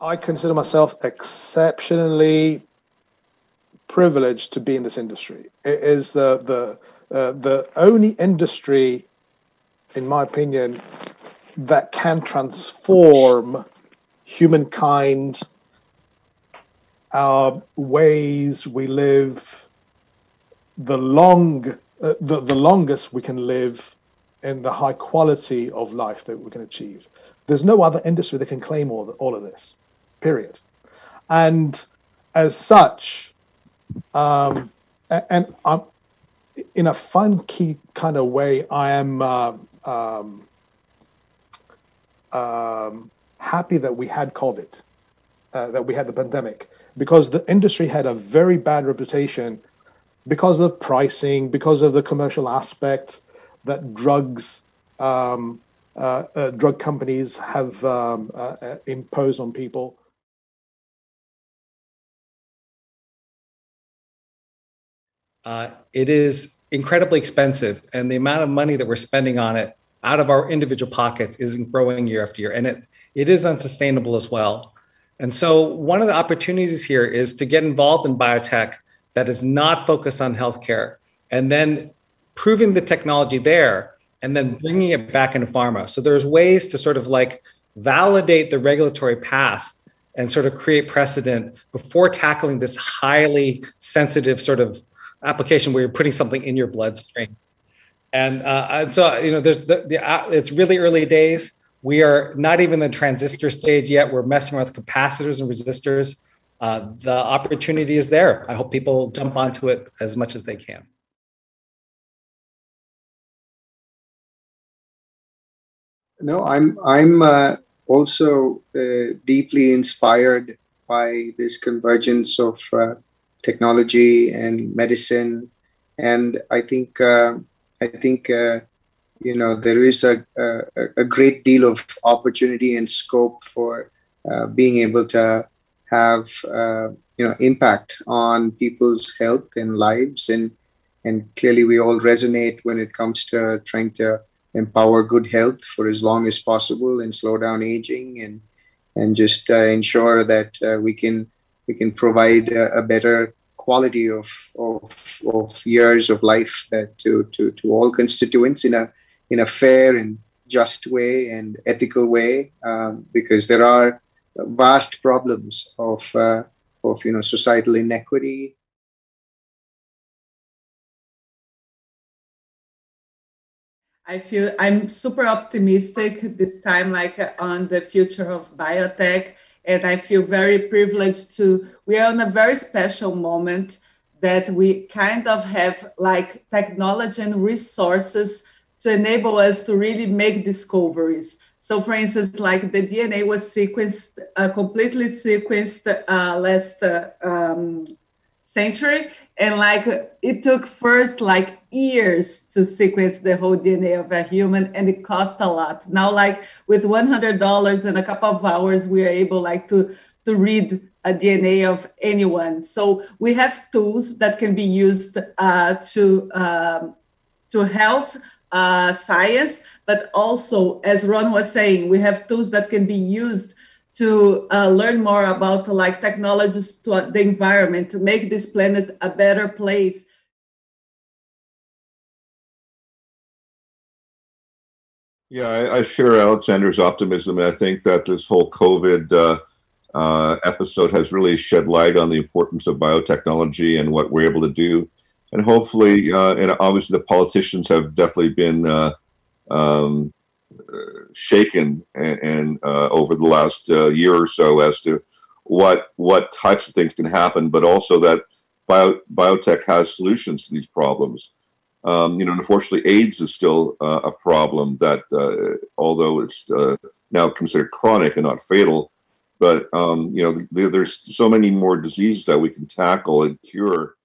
I consider myself exceptionally privileged to be in this industry. It is the only industry, in my opinion, that can transform humankind, our ways we live, the longest we can live, and the high quality of life that we can achieve. There's no other industry that can claim all of this, period. And as such, and I'm, in a funky kind of way, I am happy that we had COVID, that we had the pandemic, because the industry had a very bad reputation because of pricing, because of the commercial aspect that drug companies have imposed on people. It is incredibly expensive, and the amount of money that we're spending on it out of our individual pockets isn't growing year after year, and it is unsustainable as well. And so one of the opportunities here is to get involved in biotech that is not focused on healthcare, and then proving the technology there, and then bringing it back into pharma. So there's ways to sort of like validate the regulatory path and sort of create precedent before tackling this highly sensitive sort of application where you're putting something in your bloodstream. And so, it's really early days. We are not even the transistor stage yet. We're messing around with capacitors and resistors. The opportunity is there. I hope people jump onto it as much as they can. No, I'm also deeply inspired by this convergence of technology and medicine, and I think there is a great deal of opportunity and scope for being able to have impact on people's health and lives, and clearly we all resonate when it comes to trying to empower good health for as long as possible and slow down aging, and just ensure that we can provide a better quality of years of life to all constituents in a fair and just way and ethical way, because there are vast problems of societal inequity. I feel I'm super optimistic this time, like on the future of biotech. And I feel very privileged we are in a very special moment that we kind of have like technology and resources to enable us to really make discoveries. So for instance, like the DNA was sequenced, completely sequenced last century. And like it took first like years to sequence the whole DNA of a human, and it cost a lot. Now, like with $100 and a couple of hours, we are able like to read a DNA of anyone. So we have tools that can be used to health science, but also, as Ron was saying, we have tools that can be used to learn more about like technologies to the environment, to make this planet a better place. Yeah, I share Alexander's optimism. I think that this whole COVID episode has really shed light on the importance of biotechnology and what we're able to do. And hopefully, and obviously the politicians have definitely been shaken and over the last year or so as to what types of things can happen, but also that biotech has solutions to these problems. Unfortunately, AIDS is still a problem that, although it's now considered chronic and not fatal, but there's so many more diseases that we can tackle and cure